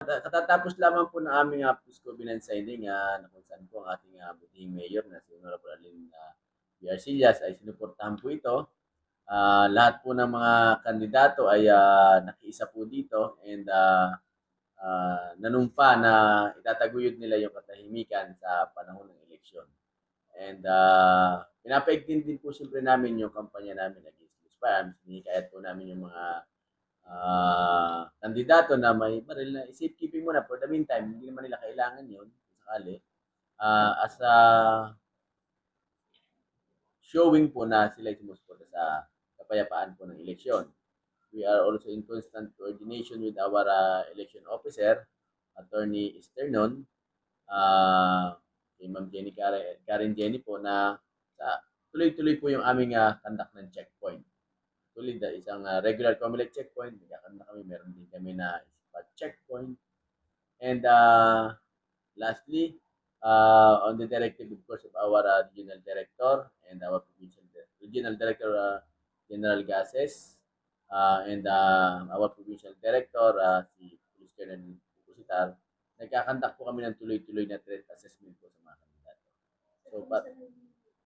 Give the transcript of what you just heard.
katatapos lamang po ng aming peace covenant signing na kung saan po ang ating butihing mayor na si Honorable Alin Arcillas ay sinuportahan po ito. Lahat po ng mga kandidato ay nakiisa po dito and nanumpa na itataguyod nila yung katahimikan sa panahon ng eleksyon. And pinapaigtin din po siyempre namin yung kampanya namin against these farms. Hinikayat po namin yung mga kandidato na may baril na safekeeping muna for the meantime. Hindi naman nila kailangan yun sakali. As a showing po na sila ay sumusuporta sa kapayapaan po ng eleksyon. We are also in constant coordination with our election officer, Attorney Esternon, kay Ma'am Jenny Karen Jenny po na tuloy-tuloy po yung aming conduct ng checkpoint. Tulad isang regular COMELEC checkpoint, nagkakaroon na kami, meron din kami na spot checkpoint. And lastly, on the directive, of course, of our regional director and our regional director, General Gases, and our provincial director, si Police Colonel Pusitar, nagkakandak po kami ng tuloy-tuloy na threat assessment po sa mga kandidato. So,